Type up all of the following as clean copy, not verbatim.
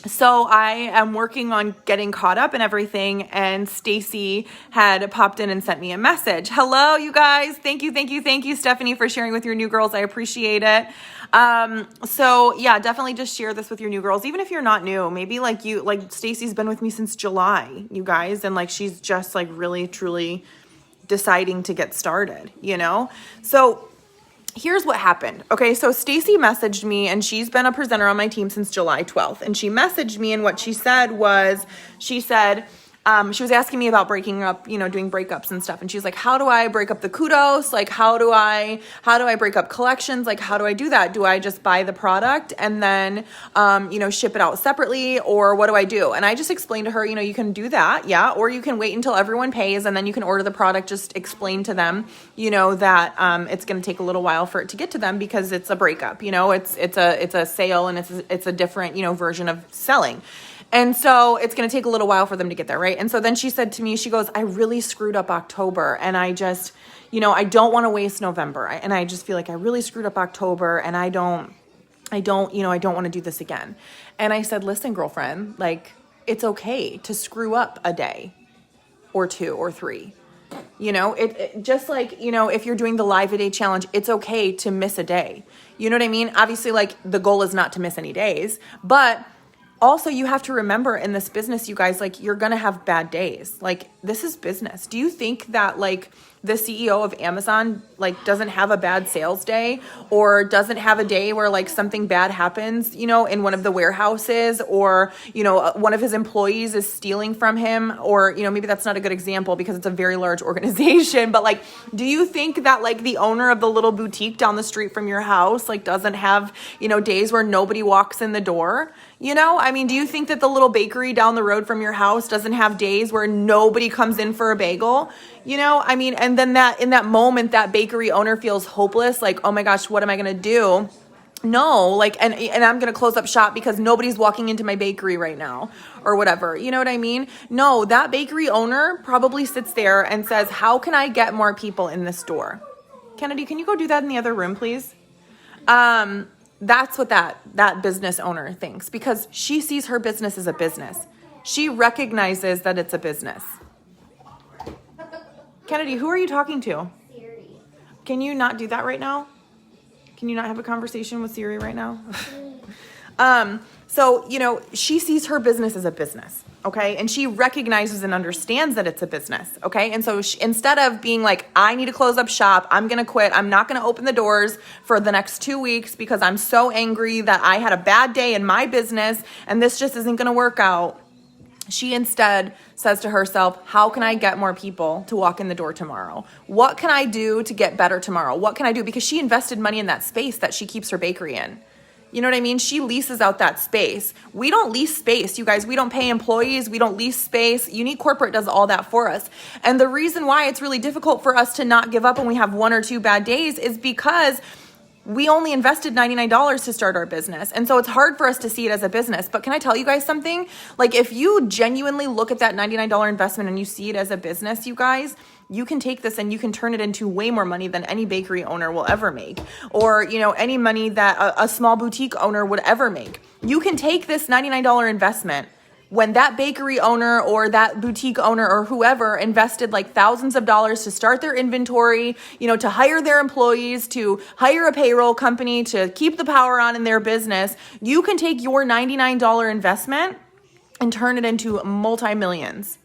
So I am working on getting caught up and everything, and Stacy had popped in and sent me a message. Hello, you guys. Thank you, Stephanie, for sharing with your new girls. I appreciate it. So yeah, definitely just share this with your new girls, even if you're not new. Maybe like Stacy's been with me since July, you guys, and like she's just like really truly deciding to get started, So here's what happened. Okay, so Stacy messaged me, and she's been a presenter on my team since July 12th. And she messaged me, and what she said was, she was asking me about breaking up, doing breakups and stuff. And she's like, how do I break up the kudos? Like, how do I break up collections? Like, how do I do that? Do I just buy the product and then, ship it out separately, or what do I do? And I just explained to her, you can do that. Yeah. Or you can wait until everyone pays and then you can order the product. Just explain to them, that, it's going to take a little while for it to get to them because it's a breakup, it's a sale, and it's a different, version of selling. And so it's going to take a little while for them to get there, right? And so then she said to me, she goes, I really screwed up October, and I just, I don't want to waste November. And I just feel like I really screwed up October, and I don't want to do this again. And I said, listen, girlfriend, like, it's okay to screw up a day or two or three. It just like, if you're doing the Live a Day challenge, it's okay to miss a day. You know what I mean? Obviously, like, the goal is not to miss any days, but also, you have to remember in this business, you guys, like, you're going to have bad days. Like, this is business. Do you think that, like, the CEO of Amazon, like, doesn't have a bad sales day, or doesn't have a day where, like, something bad happens, in one of the warehouses, or, one of his employees is stealing from him, or, maybe that's not a good example because it's a very large organization, but, like, do you think that, like, the owner of the little boutique down the street from your house, like, doesn't have, days where nobody walks in the door? Do you think that the little bakery down the road from your house doesn't have days where nobody comes in for a bagel? And then in that moment, that bakery owner feels hopeless. Like, oh my gosh, what am I going to do? No, like, and I'm going to close up shop because nobody's walking into my bakery right now or whatever. You know what I mean? No, that bakery owner probably sits there and says, how can I get more people in this store? Kennedy, can you go do that in the other room, please? That's what that business owner thinks, because she sees her business as a business. She recognizes that it's a business. Kennedy, who are you talking to? Siri. Can you not do that right now? Can you not have a conversation with Siri right now? So, she sees her business as a business, okay? And she recognizes and understands that it's a business, okay? And so instead of being like, I need to close up shop, I'm going to quit, I'm not going to open the doors for the next 2 weeks because I'm so angry that I had a bad day in my business and this just isn't going to work out. She instead says to herself, how can I get more people to walk in the door tomorrow? What can I do to get better tomorrow? What can I do? Because she invested money in that space that she keeps her bakery in. You know what I mean? She leases out that space. We don't lease space, you guys. We don't pay employees. We don't lease space. Unique Corporate does all that for us. And the reason why it's really difficult for us to not give up when we have 1 or 2 bad days is because we only invested $99 to start our business. And so it's hard for us to see it as a business. But can I tell you guys something? Like, if you genuinely look at that $99 investment and you see it as a business, you guys, you can take this and you can turn it into way more money than any bakery owner will ever make, or, any money that a small boutique owner would ever make. You can take this $99 investment when that bakery owner or that boutique owner or whoever invested like thousands of dollars to start their inventory, to hire their employees, to hire a payroll company, to keep the power on in their business. You can take your $99 investment and turn it into multi-millions.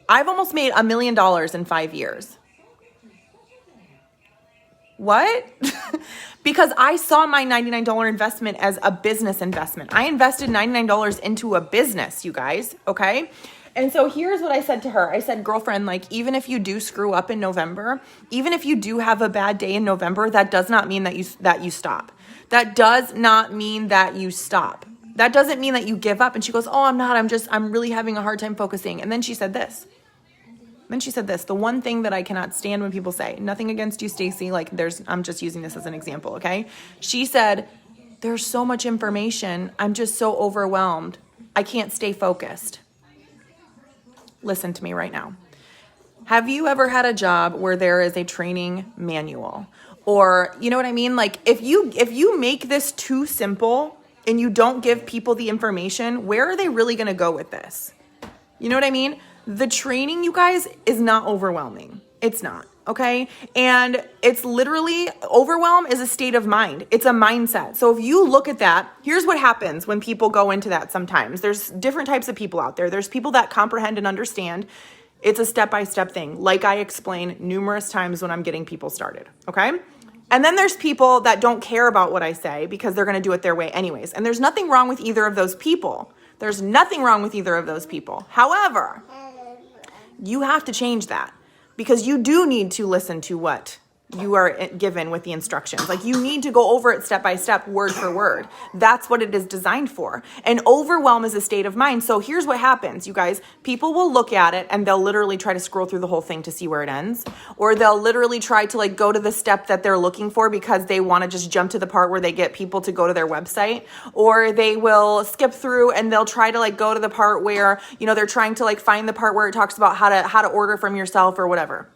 I've almost made $1 million in 5 years. What? Because I saw my $99 investment as a business investment. I invested $99 into a business, you guys, okay? And so here's what I said to her. I said, girlfriend, like, even if you do screw up in November, even if you do have a bad day in November, that does not mean that you stop. That does not mean that you stop. That doesn't mean that you give up. And she goes, oh, I'm not. I'm really having a hard time focusing. And then she said this. The one thing that I cannot stand when people say, nothing against you, Stacy, like I'm just using this as an example, okay? She said, there's so much information. I'm just so overwhelmed. I can't stay focused. Listen to me right now. Have you ever had a job where there is a training manual? Or, you know what I mean? Like, if you make this too simple, and you don't give people the information, where are they really going to go with this? You know what I mean? The training, you guys, is not overwhelming. It's not, okay? And it's literally, overwhelm is a state of mind. It's a mindset. So if you look at that, here's what happens when people go into that sometimes. There's different types of people out there. There's people that comprehend and understand. It's a step-by-step thing, like I explain numerous times when I'm getting people started, okay? And then there's people that don't care about what I say because they're going to do it their way anyways. And there's nothing wrong with either of those people. There's nothing wrong with either of those people. However, you have to change that because you do need to listen to what you are given with the instructions. Like you need to go over it step by step, word for word. That's what it is designed for. And overwhelm is a state of mind. So here's what happens, you guys. People will look at it and they'll literally try to scroll through the whole thing to see where it ends. Or they'll literally try to like go to the step that they're looking for because they want to just jump to the part where they get people to go to their website. Or they will skip through and they'll try to like go to the part where, you know, they're trying to like find the part where it talks about how to order from yourself or whatever.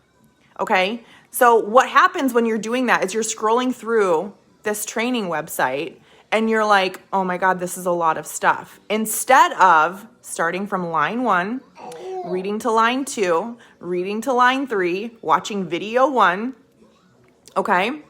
Okay? So what happens when you're doing that is you're scrolling through this training website and you're like, oh my God, this is a lot of stuff. Instead of starting from line 1, reading to line 2, reading to line 3, watching video 1, okay?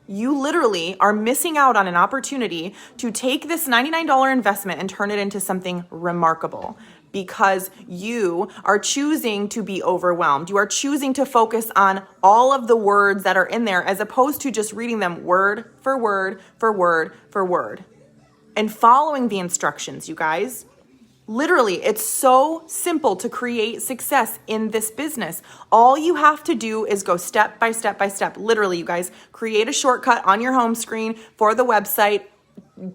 You literally are missing out on an opportunity to take this $99 investment and turn it into something remarkable. Because you are choosing to be overwhelmed. You are choosing to focus on all of the words that are in there as opposed to just reading them word for word for word for word. And following the instructions, you guys. Literally, it's so simple to create success in this business. All you have to do is go step by step by step. Literally, you guys, create a shortcut on your home screen for the website.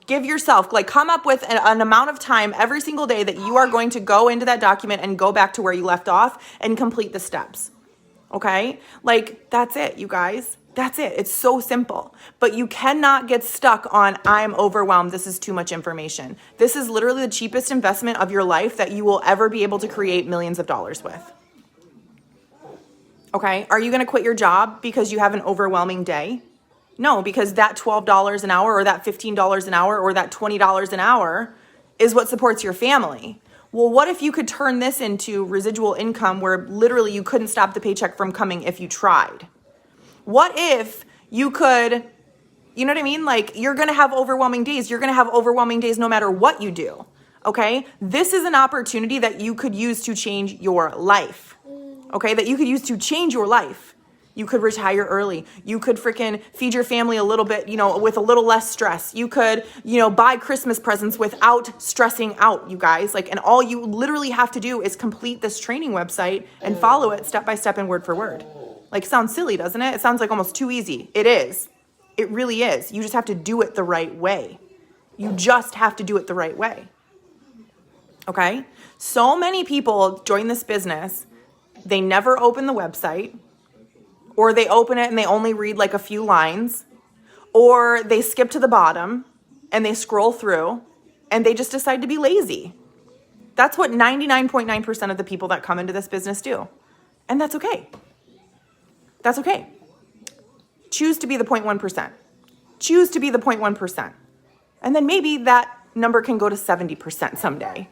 Give yourself, like come up with an amount of time every single day that you are going to go into that document and go back to where you left off and complete the steps. Okay? Like that's it, you guys. That's it. It's so simple. But you cannot get stuck on, I'm overwhelmed. This is too much information. This is literally the cheapest investment of your life that you will ever be able to create millions of dollars with. Okay? Are you going to quit your job because you have an overwhelming day? No, because that $12 an hour or that $15 an hour or that $20 an hour is what supports your family. Well, what if you could turn this into residual income where literally you couldn't stop the paycheck from coming if you tried? What if you could, you know what I mean? Like you're going to have overwhelming days. You're going to have overwhelming days no matter what you do. Okay? This is an opportunity that you could use to change your life. Okay? That you could use to change your life. You could retire early. You could freaking feed your family a little bit, you know, with a little less stress. You could, you know, buy Christmas presents without stressing out, you guys. Like, and all you literally have to do is complete this training website and follow it step by step and word for word. Like, sounds silly, doesn't it? It sounds like almost too easy. It is. It really is. You just have to do it the right way. You just have to do it the right way. Okay? So many people join this business. They never open the website. Or they open it and they only read like a few lines, or they skip to the bottom and they scroll through and they just decide to be lazy. That's what 99.9% of the people that come into this business do. And that's okay. That's okay. Choose to be the 0.1%. Choose to be the 0.1%. And then maybe that number can go to 70% someday.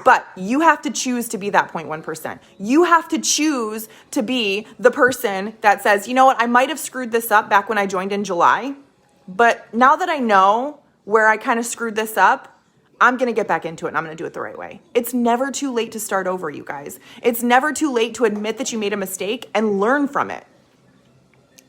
But you have to choose to be that 0.1%. You have to choose to be the person that says, you know what, I might have screwed this up back when I joined in July, but now that I know where I kind of screwed this up, I'm going to get back into it and I'm going to do it the right way. It's never too late to start over, you guys. It's never too late to admit that you made a mistake and learn from it.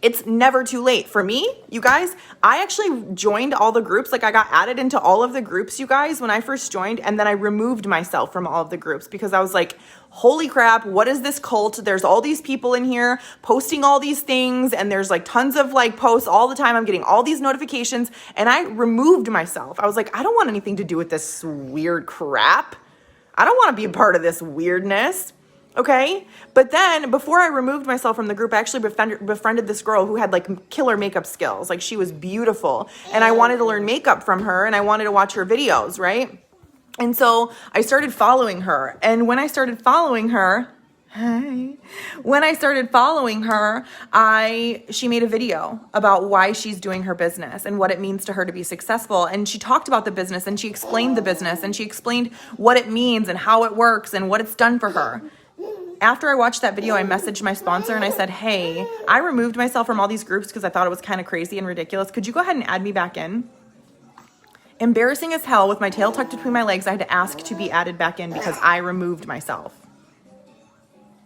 It's never too late. For me, you guys, I actually joined all the groups. Like I got added into all of the groups, you guys, when I first joined. And then I removed myself from all of the groups because I was like, holy crap, what is this cult? There's all these people in here posting all these things. And there's like tons of like posts all the time. I'm getting all these notifications. And I removed myself. I was like, I don't want anything to do with this weird crap. I don't want to be a part of this weirdness. Okay. But then before I removed myself from the group, I actually befriended this girl who had like killer makeup skills. Like she was beautiful and I wanted to learn makeup from her and I wanted to watch her videos. Right. And so I started following her. And when I started following her, Hi. When I started following her, she made a video about why she's doing her business and what it means to her to be successful. And she talked about the business and she explained the business and she explained what it means and how it works and what it's done for her. After I watched that video, I messaged my sponsor and I said, hey, I removed myself from all these groups because I thought it was kind of crazy and ridiculous. Could you go ahead and add me back in? Embarrassing as hell, with my tail tucked between my legs, I had to ask to be added back in because I removed myself.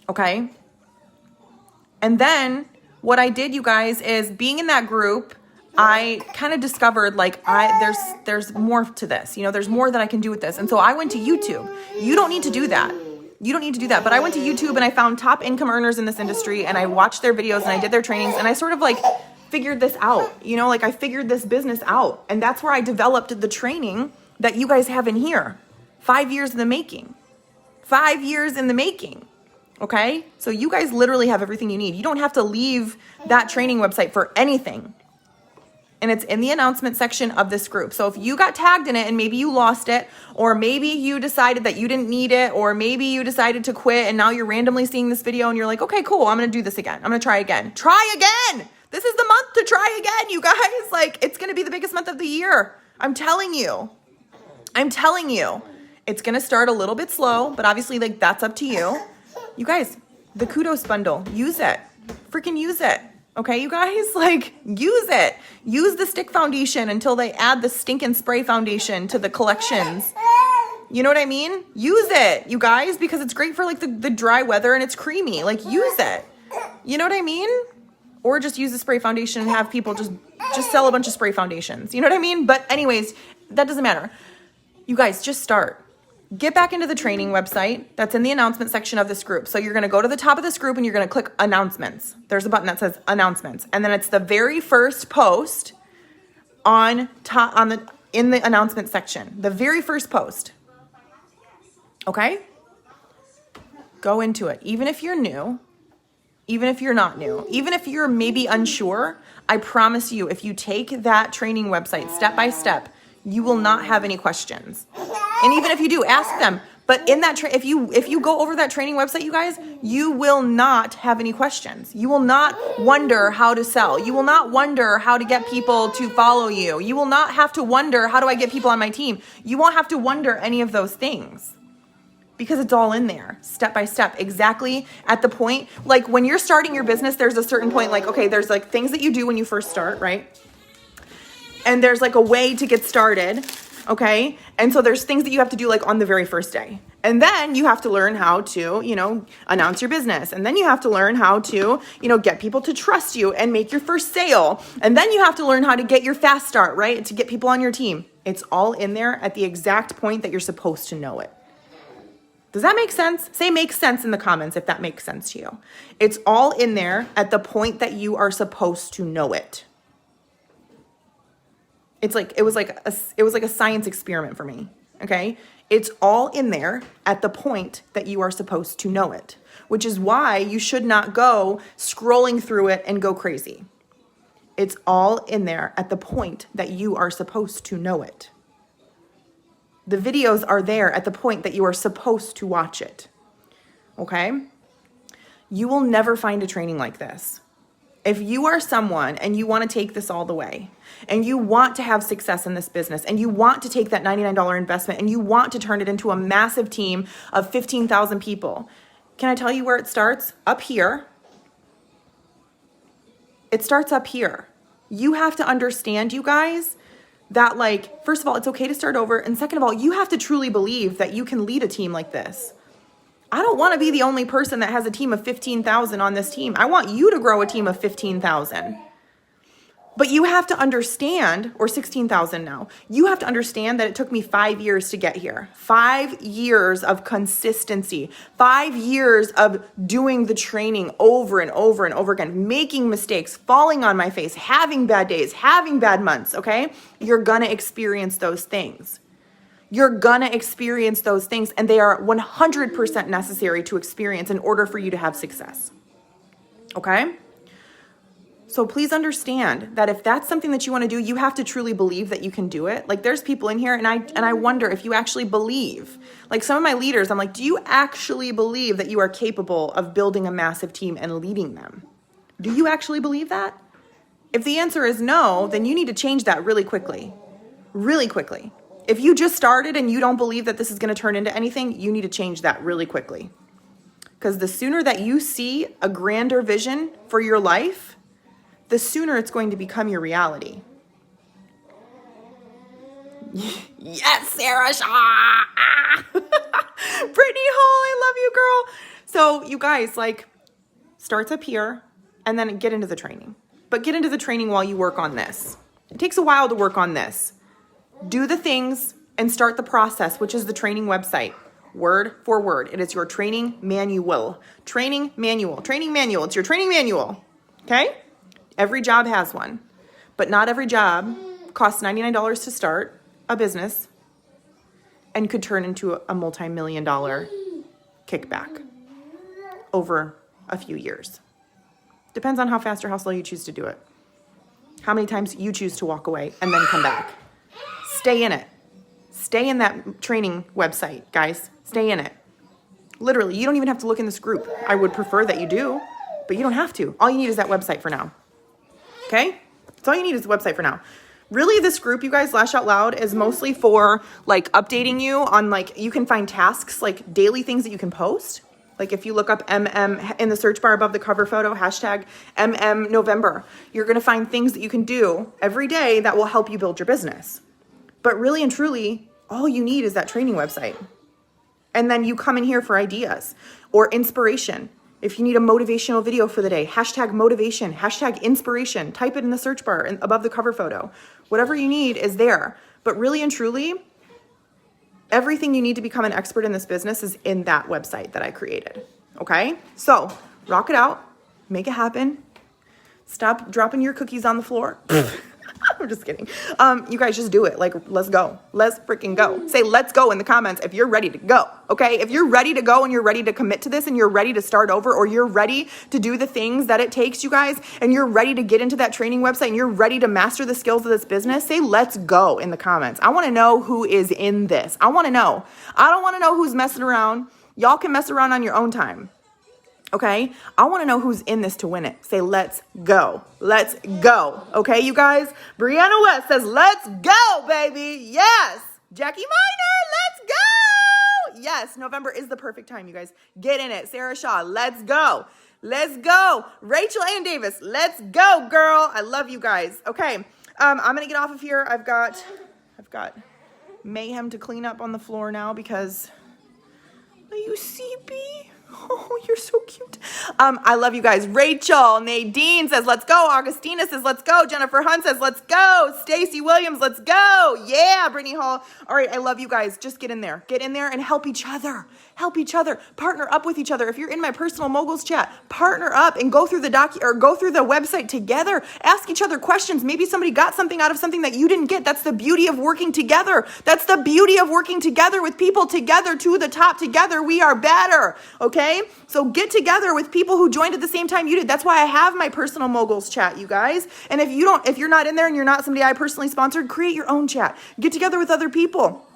Okay? And then what I did, you guys, is being in that group, I kind of discovered like there's more to this. You know, there's more that I can do with this. And so I went to YouTube. You don't need to do that. You don't need to do that. But I went to YouTube and I found top income earners in this industry and I watched their videos and I did their trainings and I sort of like figured this out. You know, like I figured this business out. And that's where I developed the training that you guys have in here. 5 years in the making. 5 years in the making. Okay? So you guys literally have everything you need. You don't have to leave that training website for anything. And it's in the announcement section of this group. So if you got tagged in it and maybe you lost it, or maybe you decided that you didn't need it, or maybe you decided to quit and now you're randomly seeing this video and you're like, okay, cool, I'm going to do this again. I'm going to try again. Try again. This is the month to try again, you guys. Like, it's going to be the biggest month of the year. I'm telling you. It's going to start a little bit slow, but obviously like that's up to you. You guys, the kudos bundle, use it. Freaking use it. Okay, you guys, like, use it. Use the stick foundation until they add the stinking spray foundation to the collections. You know what I mean? Use it, you guys, because it's great for like the dry weather and it's creamy. Like, use it. You know what I mean? Or just use the spray foundation and have people just sell a bunch of spray foundations. You know what I mean? But anyways, that doesn't matter. You guys, just start. Get back into the training website that's in the announcement section of this group. So you're going to go to the top of this group and you're going to click announcements. There's a button that says announcements. And then it's the very first post in the announcement section. The very first post. Okay? Go into it. Even if you're new, even if you're not new, even if you're maybe unsure, I promise you, if you take that training website step by step, you will not have any questions. And even if you do, ask them. But in that, if you go over that training website, you guys, you will not have any questions. You will not wonder how to sell. You will not wonder how to get people to follow you. You will not have to wonder, how do I get people on my team? You won't have to wonder any of those things because it's all in there, step by step, exactly at the point. Like when you're starting your business, there's a certain point, like, okay, there's like things that you do when you first start, right? And there's like a way to get started, okay? And so there's things that you have to do like on the very first day. And then you have to learn how to, announce your business. And then you have to learn how to, get people to trust you and make your first sale. And then you have to learn how to get your fast start, right? To get people on your team. It's all in there at the exact point that you're supposed to know it. Does that make sense? Say makes sense in the comments if that makes sense to you. It's all in there at the point that you are supposed to know it. It was like a science experiment for me, okay? It's all in there at the point that you are supposed to know it, which is why you should not go scrolling through it and go crazy. It's all in there at the point that you are supposed to know it. The videos are there at the point that you are supposed to watch it, okay? You will never find a training like this. If you are someone and you want to take this all the way and you want to have success in this business and you want to take that $99 investment and you want to turn it into a massive team of 15,000 people, can I tell you where it starts? Up here. It starts up here. You have to understand, you guys, that like, first of all, it's okay to start over. And second of all, you have to truly believe that you can lead a team like this. I don't want to be the only person that has a team of 15,000 on this team. I want you to grow a team of 15,000. But you have to understand, or 16,000 now, you have to understand that it took me 5 years to get here. 5 years of consistency, 5 years of doing the training over and over and over again, making mistakes, falling on my face, having bad days, having bad months, okay? You're gonna experience those things. You're gonna experience those things, and they are 100% necessary to experience in order for you to have success, okay? So please understand that if that's something that you want to do, you have to truly believe that you can do it. Like there's people in here and I wonder if you actually believe. Like some of my leaders, I'm like, do you actually believe that you are capable of building a massive team and leading them? Do you actually believe that? If the answer is no, then you need to change that really quickly. Really quickly. If you just started and you don't believe that this is going to turn into anything, you need to change that really quickly. Because the sooner that you see a grander vision for your life, the sooner it's going to become your reality. Yes, Sarah Shaw. Brittany Hall, I love you, girl. So you guys, like, starts up here and then get into the training. But get into the training while you work on this. It takes a while to work on this. Do the things and start the process, which is the training website. Word for word. It is your training manual. Training manual. Training manual. It's your training manual. Okay? Every job has one. But not every job costs $99 to start a business and could turn into a multi-million-dollar kickback over a few years. Depends on how fast or how slow you choose to do it. How many times you choose to walk away and then come back. Stay in it. Stay in that training website, guys. Stay in it. Literally, you don't even have to look in this group. I would prefer that you do, but you don't have to. All you need is that website for now. Okay? That's all you need is the website for now. Really, this group, you guys, Lash Out Loud, is mostly for like updating you on like, you can find tasks, like daily things that you can post. Like if you look up MM in the search bar above the cover photo, hashtag MM November, you're going to find things that you can do every day that will help you build your business. But really and truly, all you need is that training website. And then you come in here for ideas or inspiration. If you need a motivational video for the day, hashtag motivation, hashtag inspiration, type it in the search bar above the cover photo. Whatever you need is there. But really and truly, everything you need to become an expert in this business is in that website that I created. Okay? So rock it out, make it happen. Stop dropping your cookies on the floor. I'm just kidding. You guys just do it. Like, let's go. Let's freaking go. Say, let's go in the comments if you're ready to go. Okay. If you're ready to go and you're ready to commit to this and you're ready to start over, or you're ready to do the things that it takes, you guys, and you're ready to get into that training website and you're ready to master the skills of this business, say, let's go in the comments. I want to know who is in this. I want to know. I don't want to know who's messing around. Y'all can mess around on your own time. Okay, I want to know who's in this to win it. Say, let's go. Let's go. Okay, you guys? Brianna West says, let's go, baby. Yes. Jackie Miner, let's go. Yes, November is the perfect time, you guys. Get in it. Sarah Shaw, let's go. Let's go. Rachel Ann Davis, let's go, girl. I love you guys. Okay, I'm going to get off of here. I've got mayhem to clean up on the floor now because, are you CB? Oh, you're so cute. I love you guys. Rachel, Nadine says, let's go. Augustina says, let's go. Jennifer Hunt says, let's go. Stacy Williams, let's go. Yeah, Brittany Hall. All right, I love you guys. Just get in there. Get in there and help each other. Help each other. Partner up with each other. If you're in my personal moguls chat, partner up and go through the go through the website together. Ask each other questions. Maybe somebody got something out of something that you didn't get. That's the beauty of working together. That's the beauty of working together with people together to the top. Together, we are better. Okay? So get together with people who joined at the same time you did. That's why I have my personal moguls chat, you guys. And if you're not in there and you're not somebody I personally sponsored, create your own chat. Get together with other people.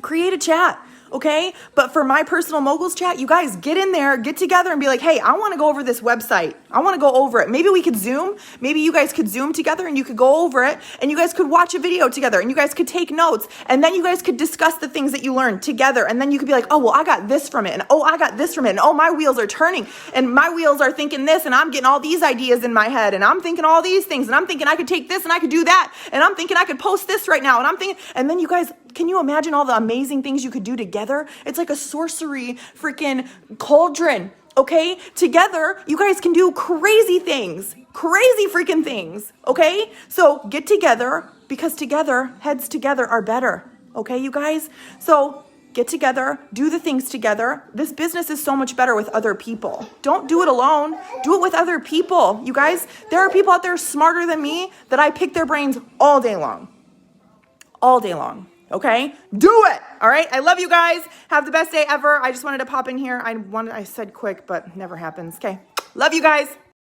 Create a chat. Okay? But for my personal moguls chat, you guys get in there, get together and be like, hey, I want to go over this website. I want to go over it. Maybe we could Zoom. Maybe you guys could Zoom together and you could go over it and you guys could watch a video together and you guys could take notes and then you guys could discuss the things that you learned together. And then you could be like, oh, well, I got this from it. And oh, I got this from it. And oh, my wheels are turning and my wheels are thinking this and I'm getting all these ideas in my head and I'm thinking all these things and I'm thinking I could take this and I could do that. And I'm thinking I could post this right now. And I'm thinking, and then you guys, can you imagine all the amazing things you could do together? It's like a sorcery freaking cauldron, okay? Together, you guys can do crazy things, crazy freaking things, okay? So get together because together, heads together are better, okay, you guys? So get together, do the things together. This business is so much better with other people. Don't do it alone. Do it with other people. You guys, there are people out there smarter than me that I pick their brains all day long. All day long. Okay, do it. All right. I love you guys. Have the best day ever. I just wanted to pop in here. I said quick, but never happens. Okay. Love you guys.